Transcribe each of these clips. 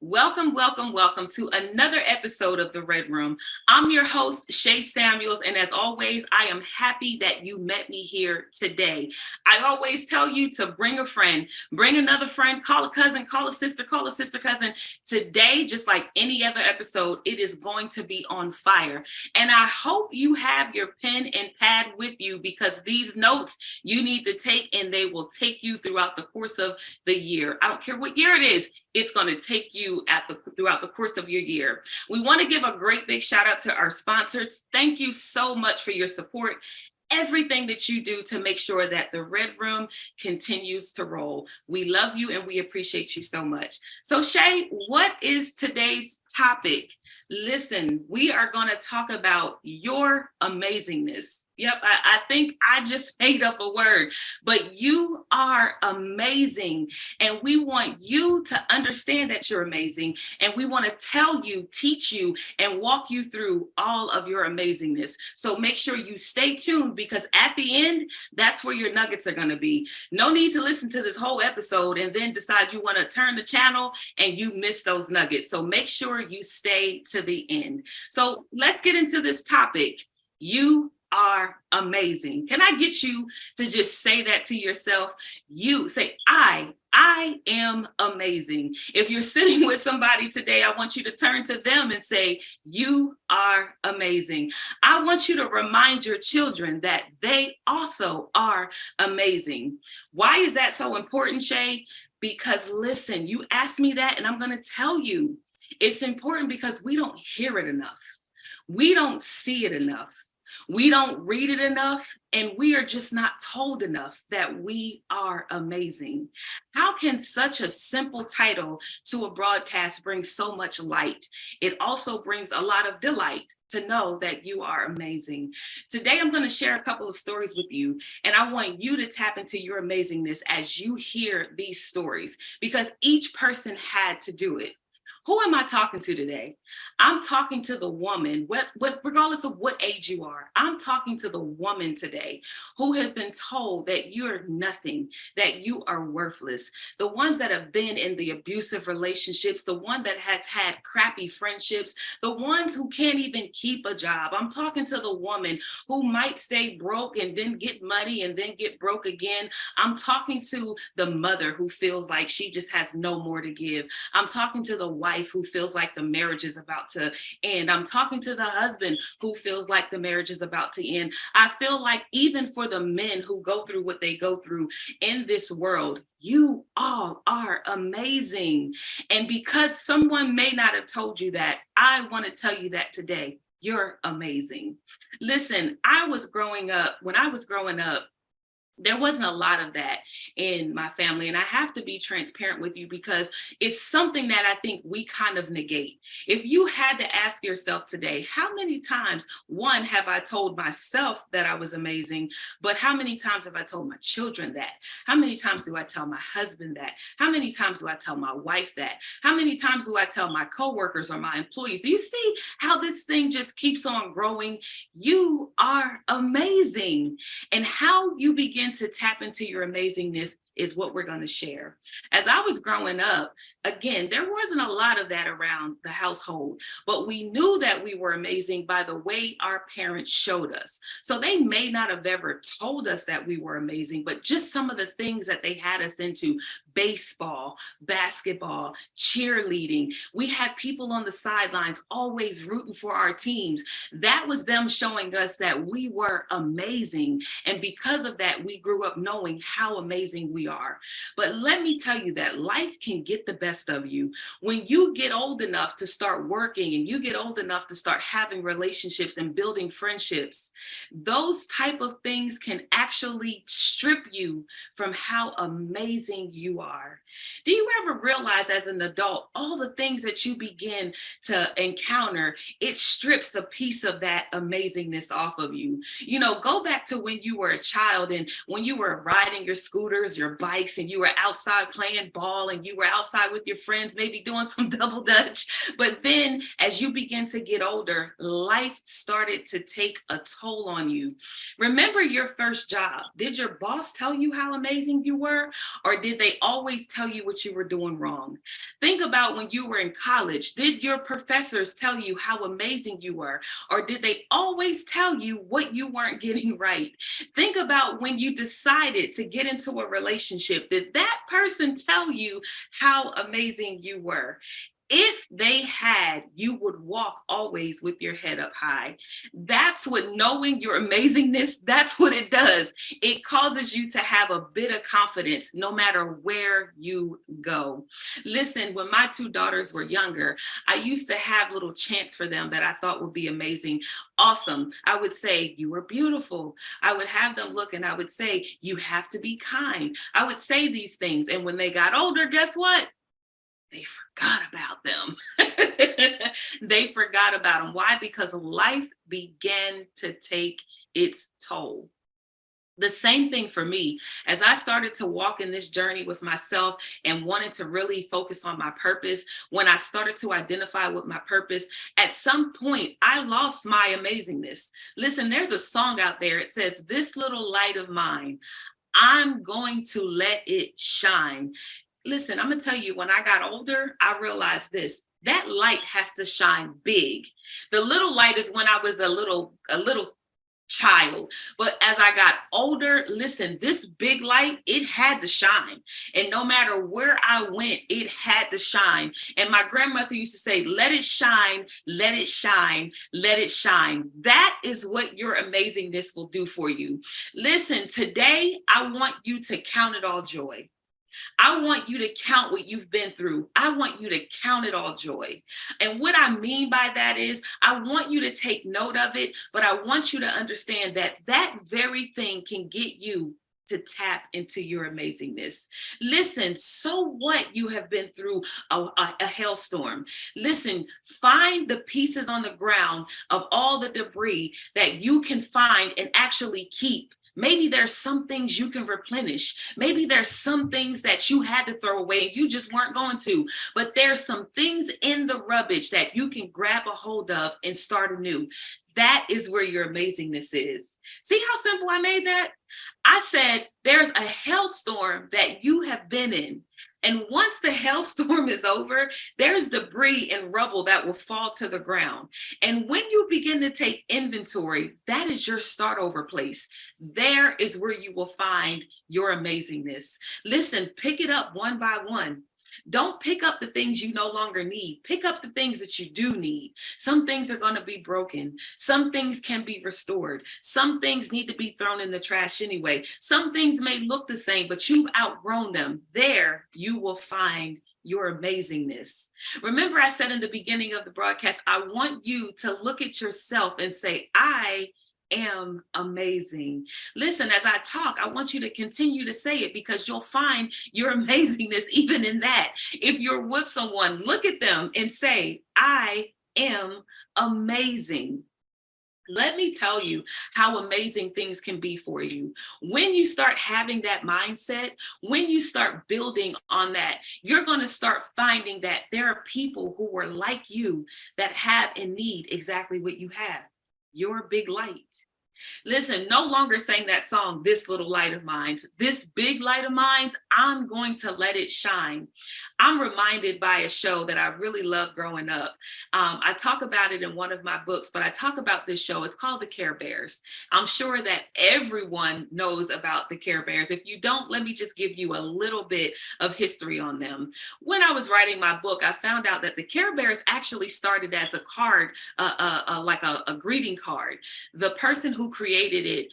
Welcome, welcome, welcome to another episode of The Red Room. I'm your host, Shay Samuels, and as always, I am happy that you met me here today. I always tell you to bring a friend, bring another friend, call a cousin, call a sister cousin. Today, just like any other episode, it is going to be on fire. And I hope you have your pen and pad with you because these notes you need to take and they will take you throughout the course of the year. I don't care what year it is. It's going to take you throughout the course of your year. We want to give a great big shout out to our sponsors. Thank you so much for your support. Everything that you do to make sure that the Red Room continues to roll. We love you and we appreciate you so much. So Shay, what is today's topic? Listen, we are going to talk about your amazingness. Yep, I think I just made up a word, but you are amazing. And we want you to understand that you're amazing. And we want to tell you, teach you, and walk you through all of your amazingness. So make sure you stay tuned because at the end, that's where your nuggets are going to be. No need to listen to this whole episode and then decide you want to turn the channel and you miss those nuggets. So make sure you stay to the end. So let's get into this topic. You are amazing. Can I get you to just say that to yourself? You say, I am amazing. If you're sitting with somebody today, I want you to turn to them and say, you are amazing. I want you to remind your children that they also are amazing. Why is that so important, Shay? Because listen, you asked me that and I'm going to tell you, it's important because we don't hear it enough. We don't see it enough. We don't read it enough, and we are just not told enough that we are amazing. How can such a simple title to a broadcast bring so much light? It also brings a lot of delight to know that you are amazing. Today, I'm going to share a couple of stories with you, and I want you to tap into your amazingness as you hear these stories, because each person had to do it. Who am I talking to today? I'm talking to the woman, regardless of what age you are. I'm talking to the woman today who has been told that you're nothing, that you are worthless. The ones that have been in the abusive relationships, the one that has had crappy friendships, the ones who can't even keep a job. I'm talking to the woman who might stay broke and then get money and then get broke again. I'm talking to the mother who feels like she just has no more to give. I'm talking to the wife who feels like the marriage is about to end. I'm talking to the husband who feels like the marriage is about to end. I feel like even for the men who go through what they go through in this world, you all are amazing. And because someone may not have told you that, I want to tell you that today, you're amazing. Listen, when I was growing up, there wasn't a lot of that in my family. And I have to be transparent with you because it's something that I think we kind of negate. If you had to ask yourself today, how many times, one, have I told myself that I was amazing, but how many times have I told my children that? How many times do I tell my husband that? How many times do I tell my wife that? How many times do I tell my coworkers or my employees? Do you see how this thing just keeps on growing? You are amazing. And how you begin to tap into your amazingness is what we're going to share. As I was growing up, again, there wasn't a lot of that around the household, but we knew that we were amazing by the way our parents showed us. So they may not have ever told us that we were amazing, but just some of the things that they had us into: baseball, basketball, cheerleading. We had people on the sidelines always rooting for our teams. That was them showing us that we were amazing. And because of that, we grew up knowing how amazing we are. But let me tell you that life can get the best of you. When you get old enough to start working and you get old enough to start having relationships and building friendships, those type of things can actually strip you from how amazing you are. Do you ever realize as an adult, all the things that you begin to encounter, it strips a piece of that amazingness off of you? You know, go back to when you were a child and when you were riding your scooters, your your bikes and you were outside playing ball and you were outside with your friends, maybe doing some double dutch. But then as you begin to get older, life started to take a toll on you. Remember your first job. Did your boss tell you how amazing you were? Or did they always tell you what you were doing wrong? Think about when you were in college. Did your professors tell you how amazing you were? Or did they always tell you what you weren't getting right? Think about when you decided to get into a relationship. Did that person tell you how amazing you were? If they had, you would walk always with your head up high. That's what knowing your amazingness, that's what it does. It causes you to have a bit of confidence no matter where you go. Listen, when my two daughters were younger, I used to have little chants for them that I thought would be amazing. Awesome. I would say, you are beautiful. I would have them look and I would say, you have to be kind. I would say these things. And when they got older, guess what? They forgot about them. They forgot about them. Why? Because life began to take its toll. The same thing for me. As I started to walk in this journey with myself and wanted to really focus on my purpose, when I started to identify with my purpose, at some point, I lost my amazingness. Listen, there's a song out there. It says, "This little light of mine, I'm going to let it shine." Listen, I'm going to tell you, when I got older, I realized this. That light has to shine big. The little light is when I was a little child. But as I got older, listen, this big light, it had to shine. And no matter where I went, it had to shine. And my grandmother used to say, let it shine, let it shine, let it shine. That is what your amazingness will do for you. Listen, today, I want you to count it all joy. I want you to count what you've been through. I want you to count it all joy. And what I mean by that is I want you to take note of it, but I want you to understand that that very thing can get you to tap into your amazingness. Listen, so what you have been through a hailstorm. Listen, find the pieces on the ground of all the debris that you can find and actually keep. Maybe there's some things you can replenish. Maybe there's some things that you had to throw away and you just weren't going to. But there's some things in the rubbish that you can grab a hold of and start anew. That is where your amazingness is. See how simple I made that? I said there's a hailstorm that you have been in. And once the hailstorm is over, there's debris and rubble that will fall to the ground. And when you begin to take inventory, that is your start over place. There is where you will find your amazingness. Listen, pick it up one by one. Don't pick up the things you no longer need. Pick up the things that you do need. Some things are going to be broken. Some things can be restored. Some things need to be thrown in the trash anyway. Some things may look the same, but you've outgrown them. There you will find your amazingness. Remember, I said in the beginning of the broadcast, I want you to look at yourself and say, I am amazing. Listen, as I talk, I want you to continue to say it because you'll find your amazingness even in that. If you're with someone, look at them and say, I am amazing. Let me tell you how amazing things can be for you. When you start having that mindset, when you start building on that, you're going to start finding that there are people who are like you that have and need exactly what you have. Your big light. Listen, no longer saying that song, "This Little Light of Mine," this big light of mine, I'm going to let it shine. I'm reminded by a show that I really loved growing up. I talk about it in one of my books, but I talk about this show. It's called The Care Bears. I'm sure that everyone knows about the Care Bears. If you don't, let me just give you a little bit of history on them. When I was writing my book, I found out that the Care Bears actually started as a card, like a greeting card. The person who created it,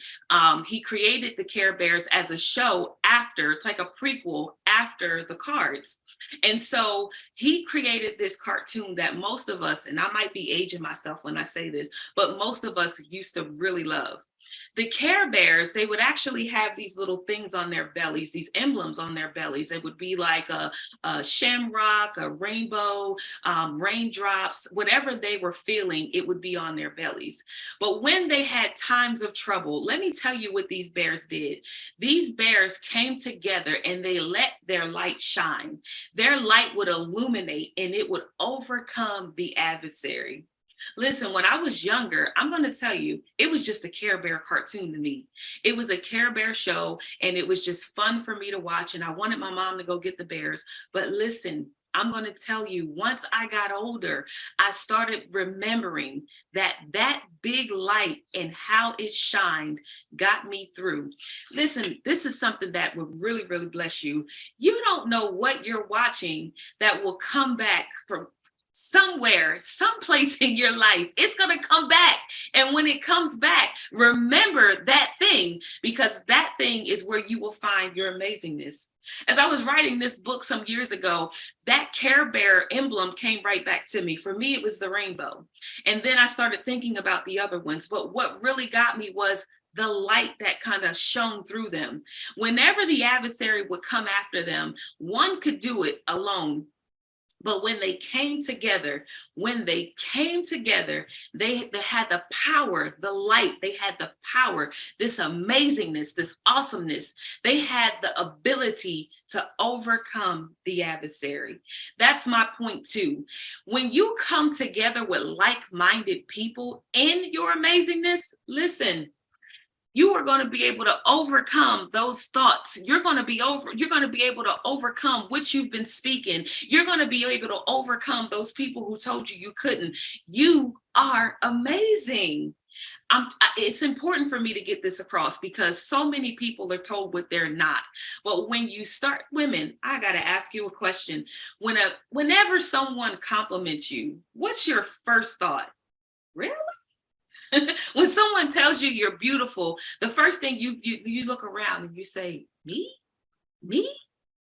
he created the Care Bears as a show after, it's like a prequel after the cards. And so he created this cartoon that most of us, and I might be aging myself when I say this, but most of us used to really love. The Care Bears, they would actually have these little things on their bellies, these emblems on their bellies. It would be like a shamrock, a rainbow, raindrops, whatever they were feeling, it would be on their bellies. But when they had times of trouble, let me tell you what these bears did. These bears came together and they let their light shine. Their light would illuminate and it would overcome the adversary. Listen, when I was younger, I'm going to tell you, it was just a Care Bear cartoon to me. It was a Care Bear show, and it was just fun for me to watch. And I wanted my mom to go get the bears. But listen, I'm going to tell you, once I got older, I started remembering that that big light and how it shined got me through. Listen, this is something that would really, really bless you. You don't know what you're watching that will come back from somewhere, someplace in your life. It's going to come back. And when it comes back, remember that thing, because that thing is where you will find your amazingness. As I was writing this book some years ago, that Care Bear emblem came right back to me. For me, it was the rainbow. And then I started thinking about the other ones. But what really got me was the light that kind of shone through them. Whenever the adversary would come after them, one could do it alone. But when they came together, they had the power, the light, they had the power, this amazingness, this awesomeness. They had the ability to overcome the adversary. That's my point too. When you come together with like-minded people in your amazingness, listen, you are going to be able to overcome those thoughts. You're going to be able to overcome what you've been speaking. You're going to be able to overcome those people who told you couldn't. You are amazing. It's important for me to get this across because so many people are told what they're not. But when you start, women, I got to ask you a question. Whenever someone compliments you, what's your first thought? Really? When someone tells you you're beautiful, the first thing you look around and you say, me?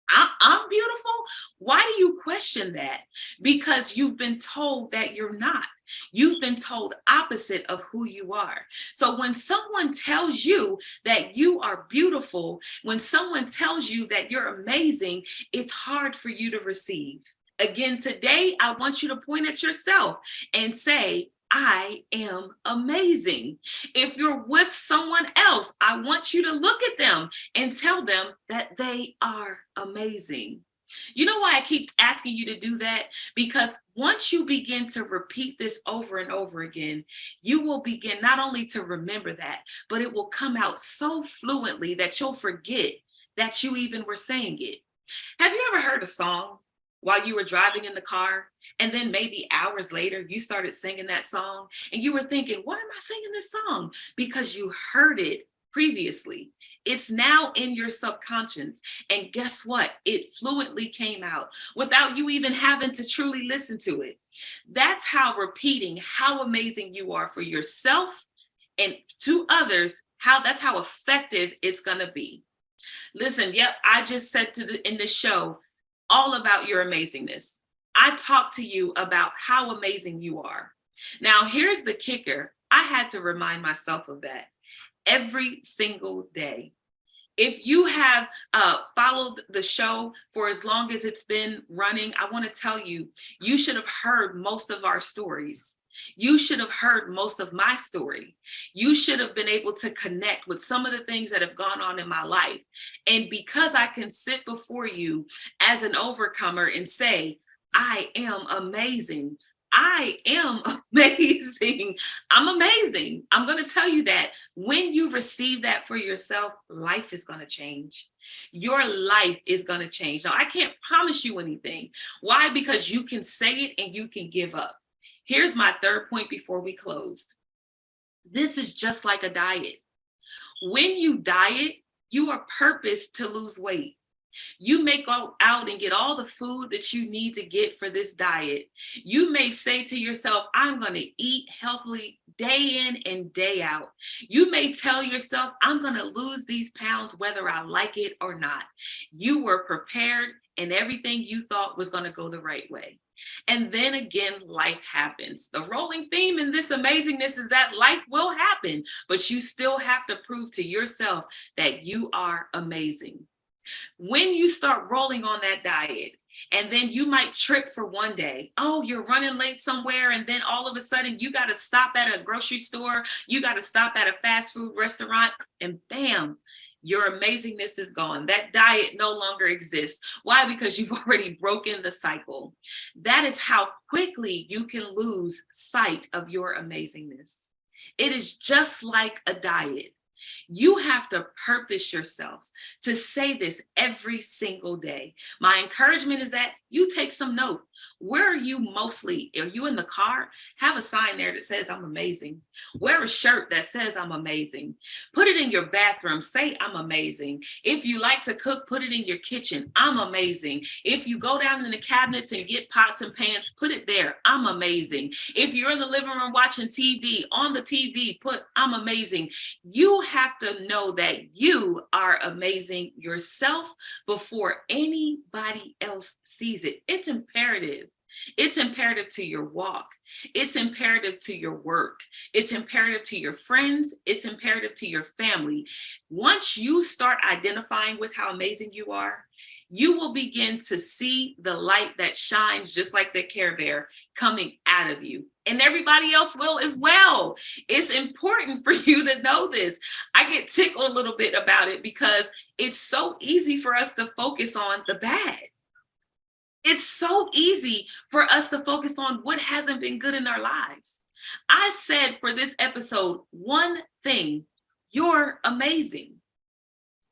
I'm beautiful? Why do you question that? Because you've been told that you're not. You've been told opposite of who you are. So when someone tells you that you are beautiful, when someone tells you that you're amazing, it's hard for you to receive. Again, today, I want you to point at yourself and say, I am amazing. If you're with someone else, I want you to look at them and tell them that they are amazing. You know why I keep asking you to do that? Because once you begin to repeat this over and over again, you will begin not only to remember that, but it will come out so fluently that you'll forget that you even were saying it. Have you ever heard a song while you were driving in the car, and then maybe hours later you started singing that song and you were thinking, why am I singing this song? Because you heard it previously. It's now in your subconscious, and guess what? It fluently came out without you even having to truly listen to it. That's how repeating how amazing you are for yourself and to others, that's how effective it's going to be. Listen, yep, I just said in this show all about your amazingness. I talked to you about how amazing you are. Now, here's the kicker. I had to remind myself of that every single day. If you have followed the show for as long as it's been running, I want to tell you, you should have heard most of our stories. You should have heard most of my story. You should have been able to connect with some of the things that have gone on in my life. And because I can sit before you as an overcomer and say, I am amazing. I am amazing. I'm amazing. I'm going to tell you that when you receive that for yourself, life is going to change. Your life is going to change. Now, I can't promise you anything. Why? Because you can say it and you can give up. Here's my third point before we close. This is just like a diet. When you diet, you are purposed to lose weight. You may go out and get all the food that you need to get for this diet. You may say to yourself, I'm going to eat healthily day in and day out. You may tell yourself, I'm going to lose these pounds whether I like it or not. You were prepared and everything you thought was going to go the right way. And then again, life happens. The rolling theme in this amazingness is that life will happen, but you still have to prove to yourself that you are amazing. When you start rolling on that diet, and then you might trip for one day. Oh, you're running late somewhere. And then all of a sudden you got to stop at a grocery store. You got to stop at a fast food restaurant and bam, your amazingness is gone. That diet no longer exists. Why? Because you've already broken the cycle. That is how quickly you can lose sight of your amazingness. It is just like a diet. You have to purpose yourself to say this every single day. My encouragement is that you take some note. Where are you mostly? Are you in the car? Have a sign there that says I'm amazing. Wear a shirt that says I'm amazing. Put it in your bathroom. Say I'm amazing. If you like to cook, put it in your kitchen. I'm amazing. If you go down in the cabinets and get pots and pans, put it there. I'm amazing. If you're in the living room watching TV, on the TV, put I'm amazing. You have to know that you are amazing yourself before anybody else sees it. It's imperative. It's imperative to your walk. It's imperative to your work. It's imperative to your friends. It's imperative to your family. Once you start identifying with how amazing you are, you will begin to see the light that shines just like the Care Bear coming out of you. And everybody else will as well. It's important for you to know this. I get tickled a little bit about it because it's so easy for us to focus on the bad. It's so easy for us to focus on what hasn't been good in our lives. I said for this episode, one thing, you're amazing.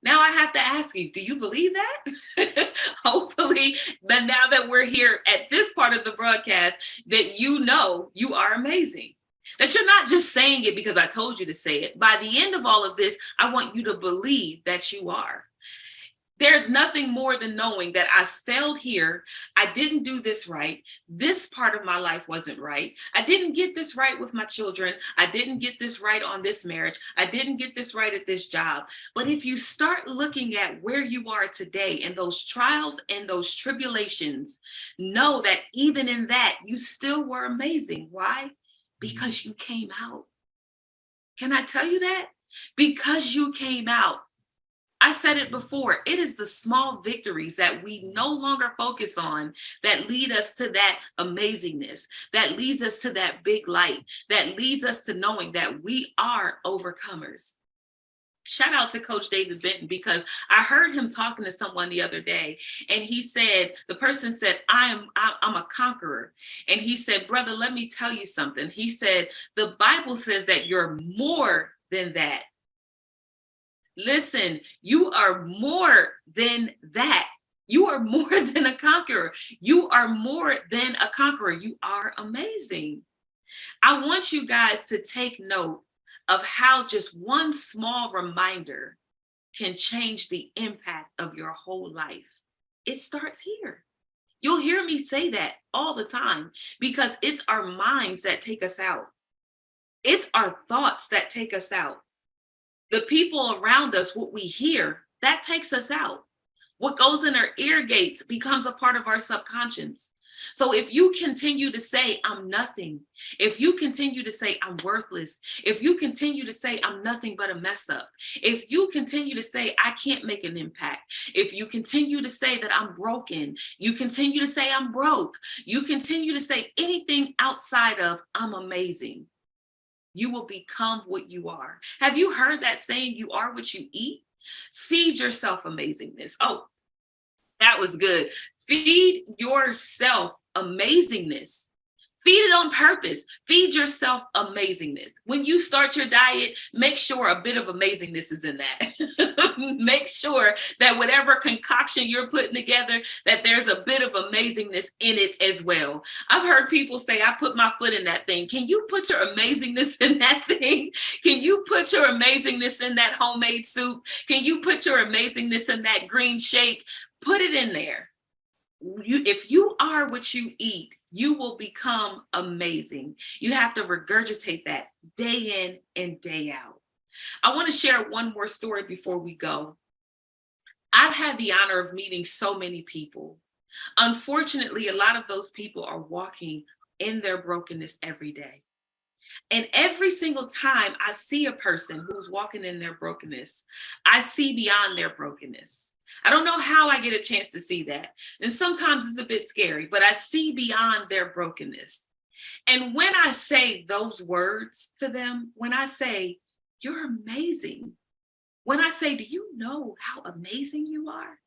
Now I have to ask you, do you believe that? Hopefully, but now that we're here at this part of the broadcast, that you know you are amazing. That you're not just saying it because I told you to say it. By the end of all of this, I want you to believe that you are. There's nothing more than knowing that I failed here. I didn't do this right. This part of my life wasn't right. I didn't get this right with my children. I didn't get this right on this marriage. I didn't get this right at this job. But if you start looking at where you are today and those trials and those tribulations, know that even in that, you still were amazing. Why? Because you came out. Can I tell you that? Because you came out. I said it before, it is the small victories that we no longer focus on that lead us to that amazingness, that leads us to that big light, that leads us to knowing that we are overcomers. Shout out to Coach David Benton, because I heard him talking to someone the other day, and he said, the person said, I'm a conqueror. And he said, brother, let me tell you something. He said, the Bible says that you're more than that. Listen, you are more than that. You are more than a conqueror. You are more than a conqueror. You are amazing. I want you guys to take note of how just one small reminder can change the impact of your whole life. It starts here. You'll hear me say that all the time because it's our minds that take us out. It's our thoughts that take us out. The people around us, what we hear, that takes us out. What goes in our ear gates becomes a part of our subconscious. So if you continue to say, I'm nothing, if you continue to say, I'm worthless, if you continue to say, I'm nothing but a mess up, if you continue to say, I can't make an impact, if you continue to say that I'm broken, you continue to say I'm broke, you continue to say anything outside of I'm amazing, you will become what you are. Have you heard that saying, you are what you eat? Feed yourself amazingness. Oh, that was good. Feed yourself amazingness. Feed it on purpose. Feed yourself amazingness. When you start your diet, make sure a bit of amazingness is in that. Make sure that whatever concoction you're putting together, that there's a bit of amazingness in it as well. I've heard people say, I put my foot in that thing. Can you put your amazingness in that thing? Can you put your amazingness in that homemade soup? Can you put your amazingness in that green shake? Put it in there. If you are what you eat, you will become amazing. You have to regurgitate that day in and day out. I want to share one more story before we go. I've had the honor of meeting so many people. Unfortunately, a lot of those people are walking in their brokenness every day. And every single time I see a person who's walking in their brokenness, I see beyond their brokenness. I don't know how I get a chance to see that. And sometimes it's a bit scary, but I see beyond their brokenness. And when I say those words to them, when I say, you're amazing, when I say, do you know how amazing you are?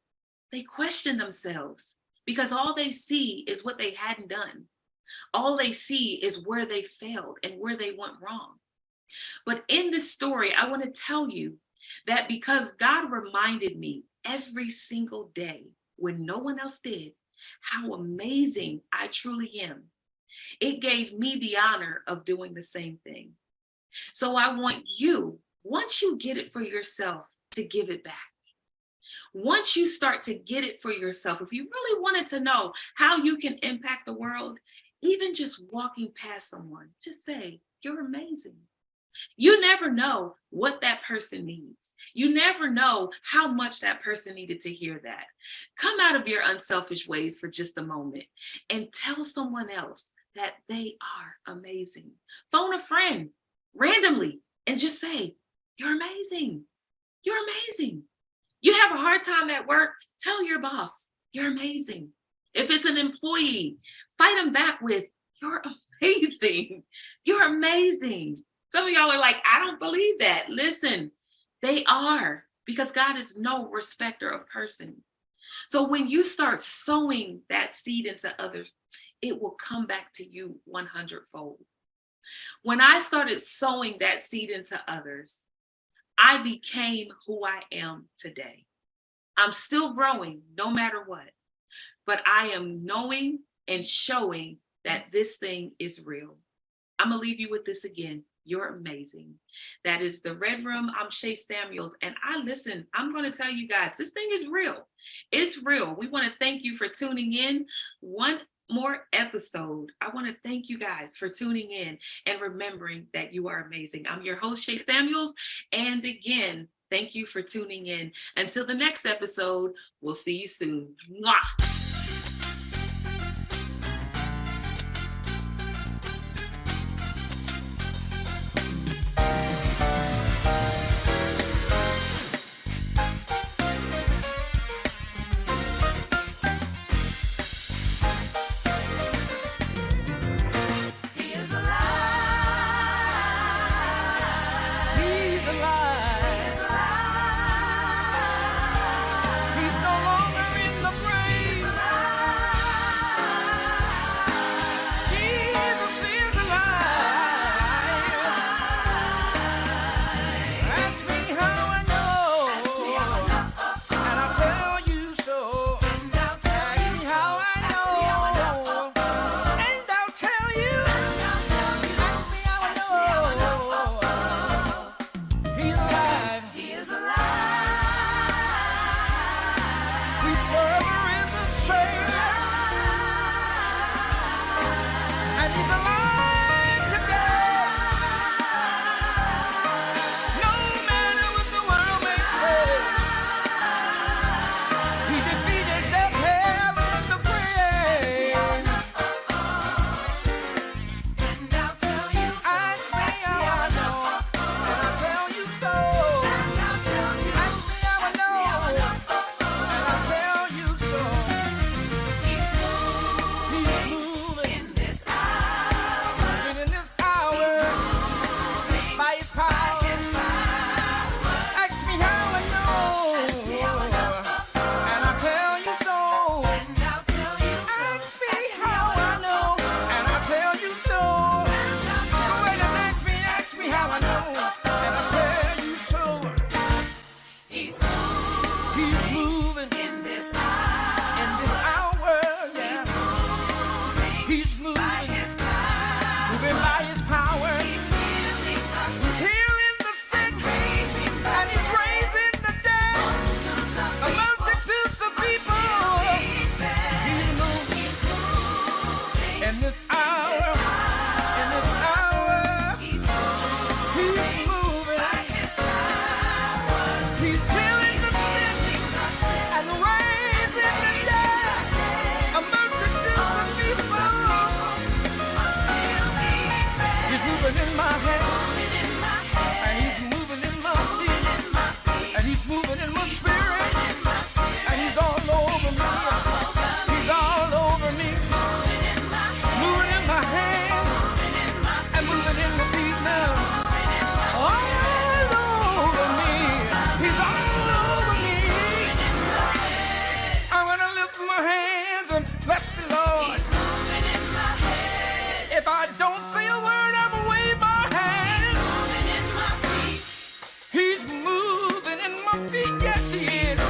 They question themselves because all they see is what they hadn't done. All they see is where they failed and where they went wrong. But in this story, I want to tell you that because God reminded me every single day when no one else did, how amazing I truly am. It gave me the honor of doing the same thing. So I want you, once you get it for yourself, to give it back. Once you start to get it for yourself, if you really wanted to know how you can impact the world, even just walking past someone, just say, you're amazing. You never know what that person needs. You never know how much that person needed to hear that. Come out of your unselfish ways for just a moment and tell someone else that they are amazing. Phone a friend randomly and just say, you're amazing. You're amazing. You have a hard time at work, tell your boss, you're amazing. If it's an employee, fight them back with, you're amazing. You're amazing. Some of y'all are like, I don't believe that. Listen, they are, because God is no respecter of person. So when you start sowing that seed into others, it will come back to you 100-fold. When I started sowing that seed into others, I became who I am today. I'm still growing no matter what, but I am knowing and showing that this thing is real. I'm going to leave you with this again. You're amazing. That is the Red Room. I'm Shay Samuels. And I'm going to tell you guys, this thing is real. It's real. We want to thank you for tuning in. One more episode. I want to thank you guys for tuning in and remembering that you are amazing. I'm your host, Shay Samuels. And again, thank you for tuning in. Until the next episode, we'll see you soon. Mwah! He's no longer in the grave. He's moving in this hour, yeah. He's moving by His power. Moving by His power. He's healing the sick, and He's raising the dead. A multitudes of people. He's moving in this hour. In this hour, He's moving by His power. He's healing the sick and raising the dead. A multitude of people. He's moving in my hand, and He's moving in my feet, and He's moving in my spirit, and He's all over me. He's all over me, moving in my hand and moving in my feet now. All over me, He's all over me. I'm gonna lift my hands and bless the Lord. If I don't say a word, I'm gonna wave my hand. He's moving in my feet, yes He is.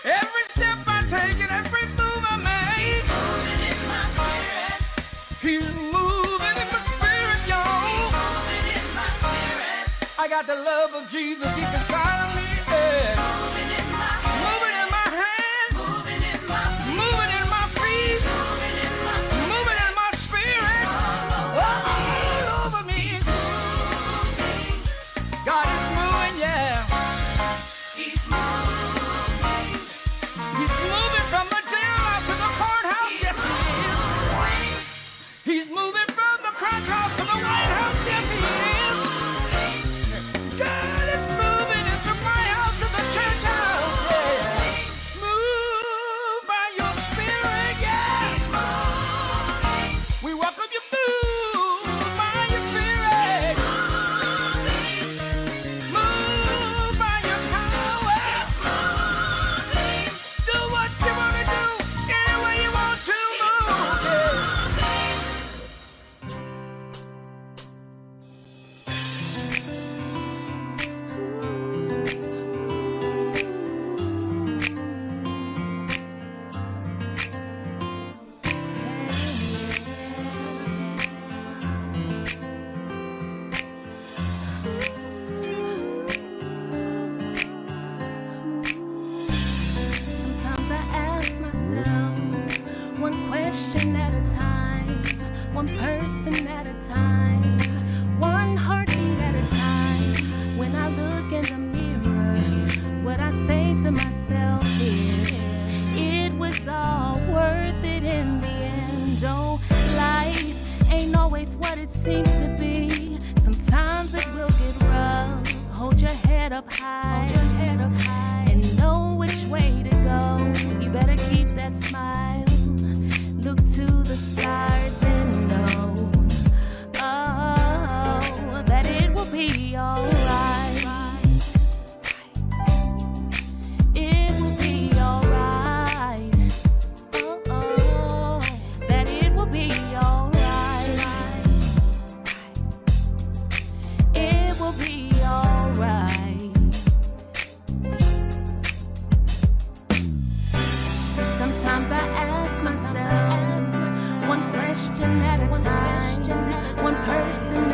Every step I take and every move I make, He's moving in my spirit, y'all. I got the love of Jesus deep inside of me, yeah. Moving in my hand, moving in my feet, moving in my spirit, all over me. God is moving, yeah. He's moving from the jailhouse to the courthouse, yes He is. He's moving from the crack house to the White House, yes He is. God is moving in from my house to the church house, yeah. Move by Your spirit, yeah. We welcome You, move by Your spirit. Move by Your power. Do what You want to do, any way You want to move, yeah. Sometimes I ask myself one question at a time, one person at a time, one heartbeat at a time. When I look in the mirror, what I say to myself is, it was all worth it in the end. Oh, life ain't always what it seems to be. Sometimes it will get rough. Hold your head up high, and know which way to go. You better keep that smile. Look to the stars and know, oh, that it will be alright. It will be alright. Oh, that it will be alright. It will be alright. Sometimes I ask myself one question at a time, one person